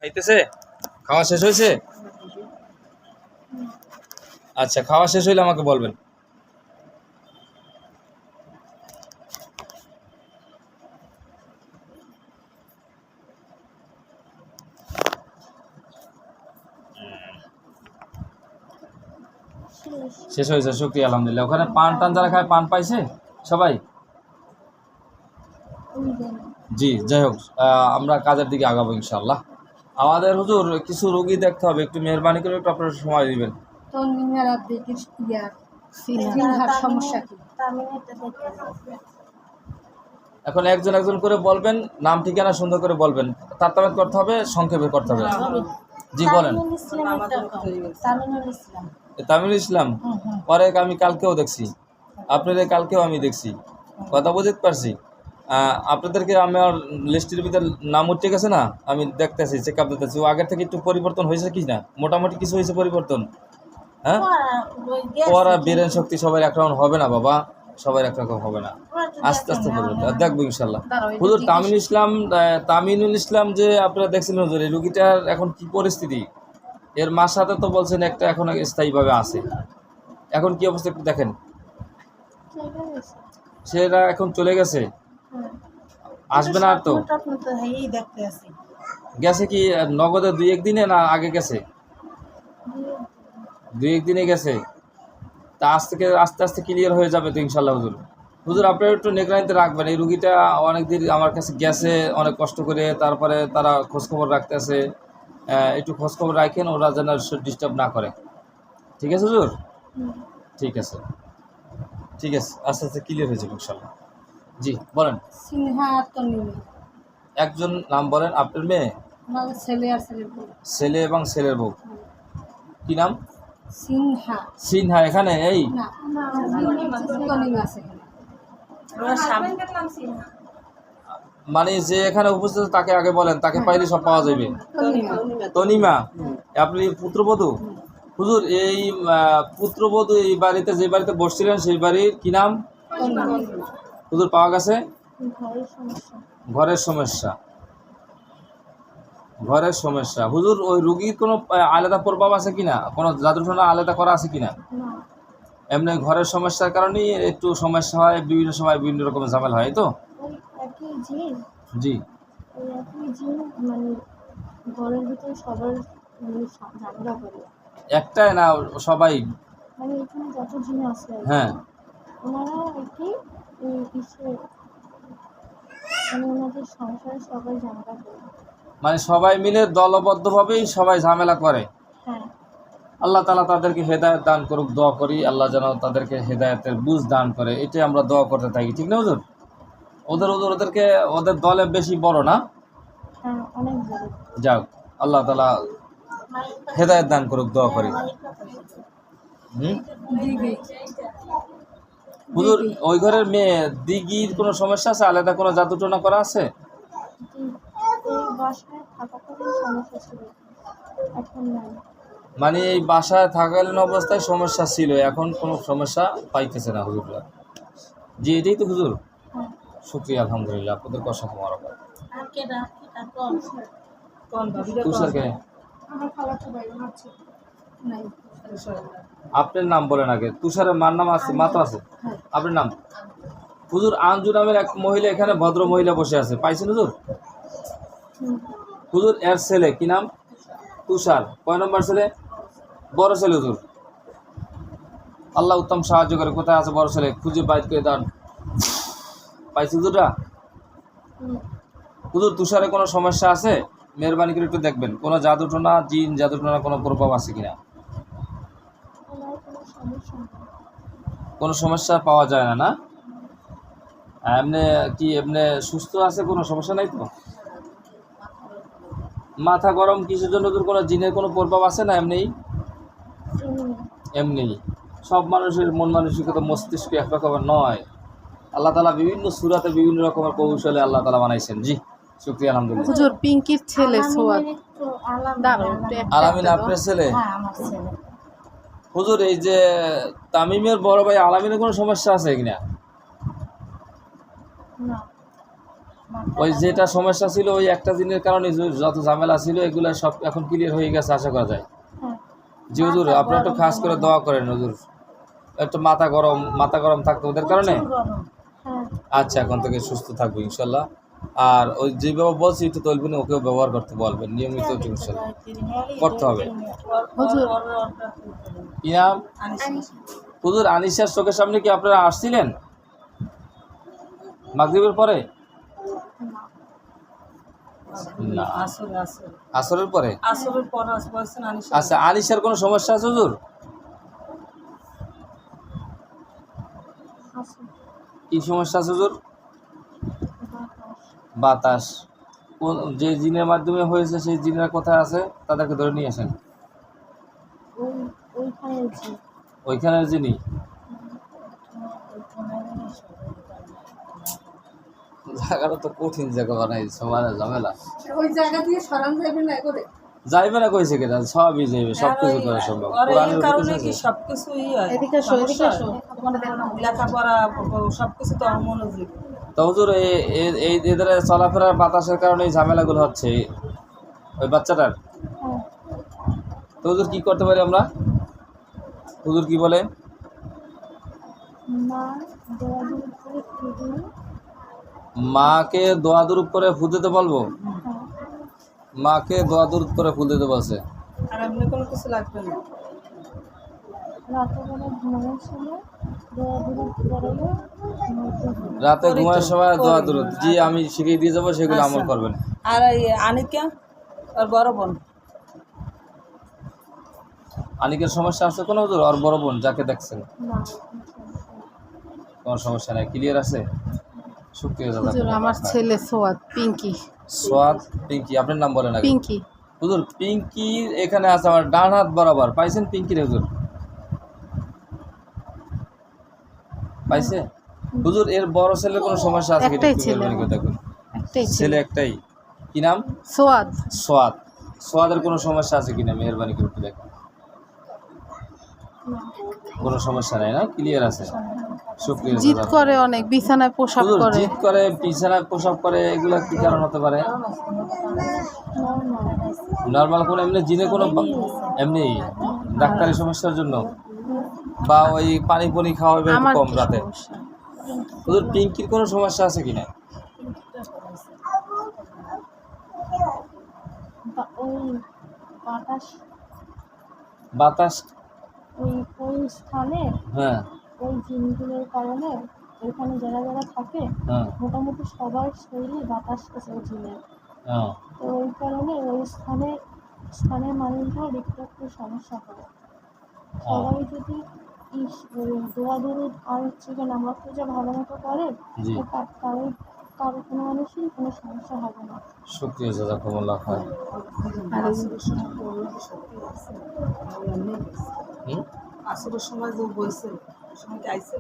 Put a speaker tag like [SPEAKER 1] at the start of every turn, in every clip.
[SPEAKER 1] খাইতেছে? খাওয়া শেষ হয়েছে? আচ্ছা, খাওয়া শেষ হইলে আমাকে বলবেন। শেষ হয়েছে, শুকরিয়া আলহামদুলিল্লাহ। ওখানে পান টান যারা খায়, পান পাইছে সবাই? জি, যাই হোক, আমরা কাজের দিকে আগাবো ইনশাআল্লাহ। আমাদের হুজুর কিছু রোগী দেখতে হবে, একটু মেহরবানি করে একটু আপনারা সময় দিবেন। এখন একজন একজন করে বলবেন, নাম ঠিকানা সুন্দর করে বলবেন, তারতামেদ করতে হবে, সংক্ষেপে করতে হবে। জি বলেন। তামিল ইসলাম, পরে আমি কালকেও দেখছি, আপনাদের কালকেও আমি দেখছি, কথা বুঝতে পারছি। আপনাদেরকে আমার লিস্টের ভিতরে নাম উঠে গেছে না, আমি দেখতেছি, চেক আপ দিতেছি, ও আগের থেকে একটু পরিবর্তন হয়েছে কি না, মোটামুটি কিছু হয়েছে পরিবর্তন। হ্যাঁ, পড়া ব্রেন শক্তি সবার একরকম হবে না বাবা, সবার একরকম হবে না, আস্তে আস্তে পরিবর্তন দেখবো ইনশাল্লাহ। হুজুর তামিনুল ইসলাম যে আপনারা দেখছিলেন হুজুর, এই রুগীটার এখন কি পরিস্থিতি? এর মার সাথে তো বলছেন একটা এখন স্থায়ীভাবে আছে, এখন কি অবস্থা একটু দেখেন। সেটা এখন চলে গেছে, আসবে না আর তো? গেছে কি নগদে 2-1 দিনে, না আগে গেছে? 2-1 দিনে গেছে। তা আজ থেকে আস্তে আস্তে ক্লিয়ার হয়ে যাবে তো ইনশাল্লাহ হুজুর। হুজুর আপনারা একটু নিগরানিতে রাখবেন, এই রুগীটা অনেক দিন আমার কাছে গেছে অনেক কষ্ট করে, তারপরে তারা খোঁজখবর রাখতেছে, একটু খোঁজখবর রাখেন, ওরা যেন ডিস্টার্ব না করে। ঠিক আছে হুজুর? ঠিক আছে, ঠিক আছে, আস্তে আস্তে ক্লিয়ার হয়ে যাবে ইনশাল্লাহ। জি বলেন। একজন নাম বলেন, আপনার মেয়ে? ছেলে এবং ছেলের বউ। কি নাম? সিনহা। এখানে এই মানে যে এখানে উপস্থিত তাকে আগে বলেন, তাকে পাইলে সব পাওয়া যাবে। তনিমা, আপনি পুত্রবধূ? হুজুর এই পুত্রবধূ এই বাড়িতে, যে বাড়িতে বসছিলেন সেই বাড়ির কি নাম হুজুর? পাওয়া গেছে ঘরের সমস্যা। ঘরের সমস্যা হুজুর, ওই রুগীর কোনো আলাদা প্রভাব আছে কিনা, কোনো জাদুটনা আলাদা করা আছে কিনা? এমনি ঘরের সমস্যার কারণেই একটু সমস্যা হয়, বিভিন্ন সময় বিভিন্ন রকমের ঝামেলা হয় তো। জি, একটাই না, সবাই? হ্যাঁ, মানে সবাই মিলে দলবদ্ধভাবেই সবাই ঝামেলা করে। আল্লাহ তাআলা তাদেরকে হেদায়েত দান করুক, দোয়া করি আল্লাহ যেন তাদেরকে হেদায়েতের বুঝ দান করে, এটাই আমরা দোয়া করতে থাকি। ঠিক না হুজুর? ওদেরকে ওদের দলে বেশি বড় না? যাক, আল্লাহ তাআলা হেদায়েত দান করুক, দোয়া করি। হুজুর ওই ঘরের মেয়ে দিঘির কোনো সমস্যা আছে, আলাদা কোনো জাদুটনা করা আছে? মানে এই বাসায় থাকালীন অবস্থায় সমস্যা ছিল, এখন কোনো সমস্যা পাইতেছে না হুজুররা? জি, এটাই তো হুজুর। শুকরিয়া আলহামদুলিল্লাহ, আপনাদের অসংখ্য মোবারক। তুষারকে আপনার নাম বলেন আগে। তুষারের মার নাম আছে, মা তো আছে, আপনার নাম? হুজুর আঞ্জু নামের এক মহিলা, এখানে ভদ্র মহিলা বসে আছে, পাইছেন হুজুর? হুজুর এর ছেলে কি নাম? তুষার। কয় নম্বর ছেলে? বড় ছেলে হুজুর। আল্লাহ উত্তম সাহায্য করে। কোথায় আছে বড় ছেলে? খুঁজে বাইর করে দেন। পাইছি হুজুররা? হুজুর তুষারে কোনো সমস্যা আছে? মেহরবানি করে একটু দেখবেন, কোনো জাদুটনা, জিন জাদুটনা কোনো প্রভাব আছে কিনা। কোনো সমস্যা পাওয়া যায় না, না? এমনি কি এমনি সুস্থ আছে, কোনো সমস্যা নাই তো? মাথা গরম কিসের জন্য? তোর কোনো জিনের কোনো প্রভাব আছে না? এমনি এমনি সব মানুষের মন মানসিকতা, মস্তিষ্ক একরকমের নয়। আল্লাহ তাআলা বিভিন্ন সূরাতে বিভিন্ন রকমের কৌশলে আল্লাহ তাআলা বানাইছেন। জি, শুকরিয়া আলহামদুলিল্লাহ।
[SPEAKER 2] হুজুর পিঙ্কির ছেলে সোয়াদ
[SPEAKER 1] আলামিন আপনার ছেলে? হুজুর এই যে তামিমের বড় ভাই আলামিনের কোনো সমস্যা আছে কিনা? ওই যেটা সমস্যা ছিল ওই একটা দিনের কারণে যত ঝামেলা ছিল এগুলো সব এখন ক্লিয়ার হয়ে গেছে আশা করা যায়। জি হুজুর, আপনারা একটু খাস করে দোয়া করেন হুজুর। একটু মাথা গরম থাকতো ওদের কারণে। আচ্ছা, এখন থেকে সুস্থ থাকবো ইনশাল্লাহ। আর ওই যেভাবে বলছি একটু তলবিনে ওকেও ব্যবহার করতে বলবেন নিয়মিত, ইনশাল্লাহ করতে হবে।
[SPEAKER 2] হুজুর
[SPEAKER 1] কি নাম? হুজুর, আনিশার চোখের সামনে কি আপনারা আসছিলেন মাগরিবের পরে? না, আসরের পরে। আচ্ছা, আনিশার কোনো সমস্যা আছে হুজুর? কি সমস্যা আছে হুজুর? বাতাস। যে জিনের মাধ্যমে হয়েছে সেই জিনের কোথায় আছে তাদেরকে ধরে নিয়ে আসেন। ওইখানের যিনি জায়গাটা তো কঠিন জায়গা বানাইছে, মানে ঝামেলা।
[SPEAKER 2] ওই জায়গা দিয়ে সরান যাবে না করে
[SPEAKER 1] যাইবে না কইছে কেন? সবই যাইবে, সবকিছু করা সম্ভব। কোরআনের
[SPEAKER 3] কারণে
[SPEAKER 1] উপদেশ
[SPEAKER 3] কি
[SPEAKER 1] আছে।
[SPEAKER 3] সবকিছুই হয়
[SPEAKER 2] এদিকে আসো, এদিকে আসো।
[SPEAKER 3] লেখাপড়া সবকিছু তো অমনোযোগী।
[SPEAKER 1] তো হুজুর এই এদের চলাফেরার বাতাসের কারণে এই ঝামেলাগুলো হচ্ছে ওই বাচ্চাটার। তো হুজুর কি করতে পারি আমরা? হুজুর কি বলে? মাকে দোয়া দুরূপ করে ফু দিতে বলবো। মাকে দোয়া দুরূপ করে ফু দিতে বলছে।
[SPEAKER 3] আর এমনি কোনো কিছু লাগবে না।
[SPEAKER 1] রাতে ঘুমানোর সময় দোয়া দুরূপ, জি আমি শিখিয়ে দিয়ে যাবো, সেগুলো আমল করবেন।
[SPEAKER 3] আর এই আনিকা আর বড় বোন,
[SPEAKER 1] আনিকের সমস্যা আছে কোনো হুজুর? আর বড় বোন যাকে দেখছেন কোনো সমস্যা নাই, ক্লিয়ার আছে? শুক্রিয়া
[SPEAKER 2] হুজুর আমার ছেলে সোয়াদ পিঙ্কি।
[SPEAKER 1] সোয়াদ পিঙ্কি, আপনার নাম বলেন আগে।
[SPEAKER 2] পিঙ্কি
[SPEAKER 1] হুজুর পিঙ্কি এখানে আছে আমার ডান হাত বরাবর, পাইছেন পিঙ্কি রে হুজুর? পাইছে হুজুর? এর বড় ছেলের কোনো সমস্যা আছে কিনা
[SPEAKER 2] একটাই
[SPEAKER 1] একটু
[SPEAKER 2] ছেলে।
[SPEAKER 1] মেহরবানি করে দেখুন।
[SPEAKER 2] একটাই
[SPEAKER 1] ছেলে
[SPEAKER 2] ছেলে
[SPEAKER 1] একটাই, কি নাম?
[SPEAKER 2] সোয়াদ।
[SPEAKER 1] সোয়াদ। সোয়াদের কোনো সমস্যা আছে কিনা মেহরবানি করে একটু দেখুন। কোনো সমস্যা নাই না, ক্লিয়ার আছে? শুক্রিয়া।
[SPEAKER 2] জিদ করে অনেক, বিছানায় পোশাক
[SPEAKER 1] হুজুর
[SPEAKER 2] করে।
[SPEAKER 1] জিদ করে, বিছানায় প্রসাব করে, এগুলা কি কারণ হতে পারে? নর্মাল কোনো এমনি জিনে কোনো এমনি ডাক্তারি সমস্যার জন্য, বা ওই পানি পানি খাওয়া একটু
[SPEAKER 2] আমার
[SPEAKER 1] কম
[SPEAKER 2] কি
[SPEAKER 1] রাতে?
[SPEAKER 2] সমস্যা?
[SPEAKER 1] হুজুর পিঙ্কির কোনো সমস্যা আছে কিনা? বাতাস।
[SPEAKER 4] ওই স্থানে
[SPEAKER 1] হ্যাঁ
[SPEAKER 4] ওই জিনগুলোর কারণে ওইখানে যারা যারা থাকে
[SPEAKER 1] হ্যাঁ
[SPEAKER 4] মোটামুটি সবার শরীরে বাতাস আছে জিনের।
[SPEAKER 1] হ্যাঁ।
[SPEAKER 4] তো ওই কারণে ওই স্থানের মানুষরা একটু একটু সমস্যা করে। সবাই যদি দোয়া দরুদ আর হচ্ছে যে নামাজ পূজা ভালো মতো করে,
[SPEAKER 1] জি।
[SPEAKER 4] তো কারো কোনো মানুষেরই কোনো সমস্যা হবে না।
[SPEAKER 1] শুক্রিয়া জাযাকুমুল্লাহ খায়র।
[SPEAKER 3] আসরের সময় যে বলছে সময় কি আইছে?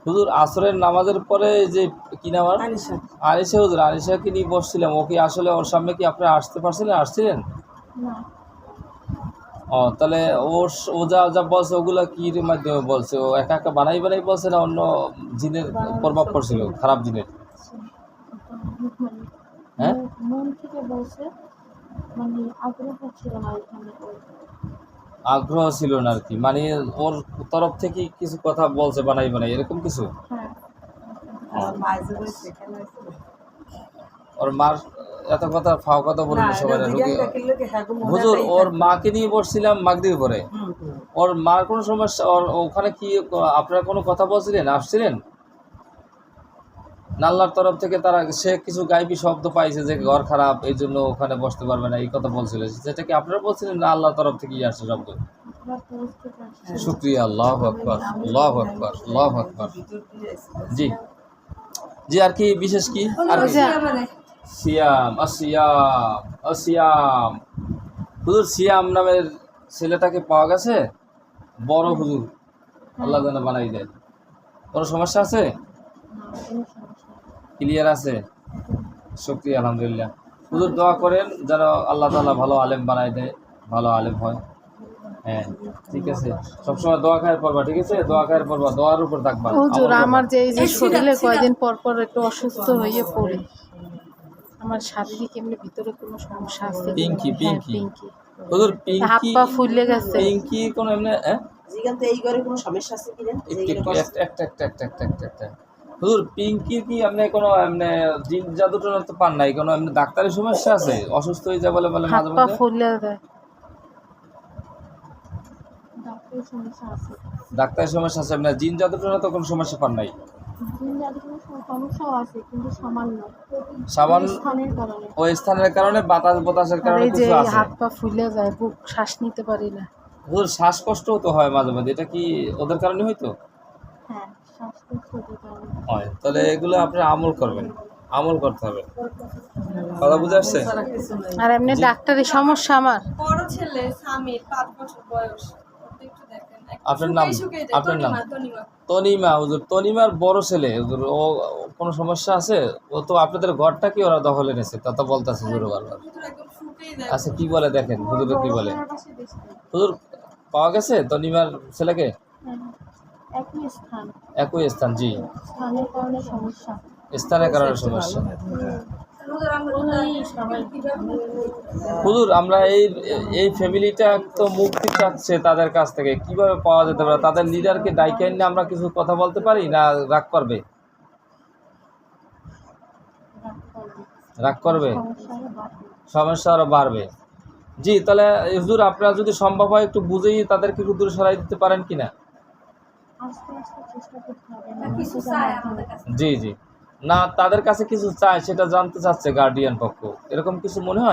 [SPEAKER 1] হুজুর আসরের নামাজের পরে যে কি নাম?
[SPEAKER 3] আনিশা
[SPEAKER 1] আনিশা হুজুর, আনিশাকে নিয়ে বসছিলাম, ওকে আসলে ওর সামনে কি আপনারা আসছিলেন?
[SPEAKER 4] না,
[SPEAKER 1] ও তাহলে ও যা যা বলছে ওগুলা কি মাধ্যমে বলছে? ও একা একা বানাই বলছে না অন্য জিনের প্রভাব পড়ছিল, খারাপ জিনের? হ্যাঁ
[SPEAKER 4] মন থেকে বলছে, মানে আগ্রহ ছিল না ওইখানে।
[SPEAKER 1] আগ্রহ ছিল না আর কি, মানে ওর তরফ থেকে কিছু কথা বলছে বানাই এরকম কিছু?
[SPEAKER 4] হ্যাঁ,
[SPEAKER 3] মায়ের যে বলছে সেখানে আইছে।
[SPEAKER 1] ওর মার এত কথা ফাও কথা বললো
[SPEAKER 3] না,
[SPEAKER 1] সবাই
[SPEAKER 3] এটা
[SPEAKER 1] রোগী।
[SPEAKER 3] জিজ্ঞাসা করলে কি হ্যাঁ গো মনে
[SPEAKER 1] হুজুর
[SPEAKER 3] হয়
[SPEAKER 1] ওর
[SPEAKER 3] তাই
[SPEAKER 1] মাকে নিয়ে বসছিলাম মাগরিব পরে,
[SPEAKER 3] হুম।
[SPEAKER 1] ওর মার কোনো সমস্যা? ওখানে কি আপনারা কোনো কথা বলছিলেন, আসছিলেন না? আল্লাহর তরফ থেকে সে কিছু গাইবী শব্দ পাইছে যে ঘর খারাপ এই জন্য ওখানে বসতে পারবে না, এই কথা বলছিল, সেটা কি আপনারা বলছিলেন না আল্লাহর তরফ থেকেই আসছে শব্দ?
[SPEAKER 4] আমরা বুঝতে পারছি।
[SPEAKER 1] শুক্রিয়া, আল্লাহু আকবার, আল্লাহু আকবার, আল্লাহু আকবার।
[SPEAKER 3] ভিতর দিয়ে আইছে।
[SPEAKER 1] জি জি। আর কি বিশেষ কি? আর
[SPEAKER 2] ওই
[SPEAKER 1] কি?
[SPEAKER 2] যে
[SPEAKER 1] সিয়াম, আসিয়াম, আসিয়াম। হুজুর সিয়াম নামের ছেলেটাকে পাওয়া গেছে, বড় হুজুর, আল্লাহ যেন বানাই দেয়। কোনো সমস্যা আছে?
[SPEAKER 4] না, কোনো সমস্যা নেই।
[SPEAKER 1] ক্লিয়ার আছে? শুকরিয়া, আলহামদুলিল্লাহ। হুজুর দোয়া করেন যেন আল্লাহ তাআলা ভালো আলেম বানাই দেয়, ভালো আলেম হয়। হ্যাঁ ঠিক আছে, সবসময় দোয়া খায়ের পড়বা, ঠিক আছে? দোয়া খায়ের পড়বা, দোয়ার উপর থাকবা।
[SPEAKER 2] হুজুর
[SPEAKER 1] আমল করবা।
[SPEAKER 2] আমার যে এই যে শরীরে কয়দিন পর পর একটু অসুস্থ হয়ে পড়ি, আমার শারীরিক এমনি ভিতরে কোনো সমস্যা আছে কিনা?
[SPEAKER 1] পিঙ্কি,
[SPEAKER 2] হ্যাঁ,
[SPEAKER 1] পিঙ্কি।
[SPEAKER 2] পিঙ্কি।
[SPEAKER 1] হুজুর
[SPEAKER 2] হাত
[SPEAKER 1] পিঙ্কি,
[SPEAKER 2] পা ফুলে গেছে।
[SPEAKER 1] পিঙ্কি কোন এমনি
[SPEAKER 3] জিগান তো এই ঘরে কোনো সমস্যা আছে কিনা
[SPEAKER 1] একটা হুজুর পিঙ্কি কি আপনি কোনো এমনি জিন জাদু টাদু তো পান নাই, কোনো এমনি ডাক্তারি সমস্যা আছে, অসুস্থ হয়ে যায় বলে বলে
[SPEAKER 2] হাত
[SPEAKER 1] মাঝে
[SPEAKER 2] পা
[SPEAKER 1] মধ্যে?
[SPEAKER 2] ফুলে যায়।
[SPEAKER 4] ডাক্তারের সমস্যা আছে।
[SPEAKER 1] ডাক্তারি সমস্যা আছে, এমনি জিন জাদু টাদু তো কোনো সমস্যা পান নাই?
[SPEAKER 4] দিন যাদের কোনো সমস্যাও আছে কিন্তু সামান্য
[SPEAKER 1] সাবান
[SPEAKER 4] স্থানের কারণে।
[SPEAKER 1] ওই স্থানের কারণে, বাতাসের
[SPEAKER 2] আর
[SPEAKER 1] কারণে
[SPEAKER 2] এই যে
[SPEAKER 1] কিছু
[SPEAKER 2] এই
[SPEAKER 1] আছে।
[SPEAKER 2] হাত পা ফুলে যায়, বুক শ্বাস নিতে পারি না।
[SPEAKER 1] হুজুর শ্বাসকষ্টও তো হয় মাঝে মধ্যে, এটা কি ওদের কারণে হয়তো
[SPEAKER 4] হ্যাঁ, শ্বাসকষ্টের কারণে।
[SPEAKER 1] হয়? তাহলে এগুলো আপনি আমল করবেন, আমল করতে হবে। কথা বুঝে আসছে?
[SPEAKER 2] আর এমনি ডাক্তারি সমস্যা আমার
[SPEAKER 5] বড় ছেলে সামির 5 বছর বয়স, ওকে একটু দেখেন।
[SPEAKER 1] আপনার নাম? আপনার নাম? তনিমা। হুজুর তনিমার বড় ছেলে, হুজুর ও কোনো সমস্যা আছে? ও তো আপনাদের ঘরটা কি ওরা দখলে নিয়েছে, তা তো বলতেছে হুজুর বারবার।
[SPEAKER 5] হুজুর একদম শুকিয়ে যায়।
[SPEAKER 1] আচ্ছা কি বলে দেখেন, হুজুর কি বলে?
[SPEAKER 4] বড় পাশে বেশি।
[SPEAKER 1] হুজুর পাওয়া গেছে তনিমার ছেলেকে?
[SPEAKER 4] হ্যাঁ, একই স্থান,
[SPEAKER 1] একই স্থান? জি,
[SPEAKER 4] স্থানের কারণে সমস্যা।
[SPEAKER 1] স্থানের কারণে সমস্যা।
[SPEAKER 5] হুজুর আমরা কিভাবে
[SPEAKER 1] হুজুর আমরা এই ফ্যামিলিটা তো মুক্তি চাচ্ছে তাদের কাছ থেকে, কিভাবে পাওয়া যেতে পারে? তাদের লিডারকে ডাইকে এনে আমরা কিছু কথা বলতে পারি না? রাগ করবে? রাগ করবে?
[SPEAKER 4] সমস্যা আরো বাড়বে।
[SPEAKER 1] সমস্যা আরো বাড়বে। জি, তাহলে হুজুর আপনারা যদি সম্ভব হয় একটু বুঝেই তাদেরকে একটু দূরে সরাই দিতে পারেন কিনা?
[SPEAKER 4] আস্তে আস্তে চেষ্টা করতে হবে।
[SPEAKER 5] কিছু চায় আমাদের কাছে?
[SPEAKER 1] জি জি, না তাদের কাছে কিছু চায় সেটা জানতে চাচ্ছে গার্ডিয়ান পক্ষ, এরকম কিছু মনে হয়?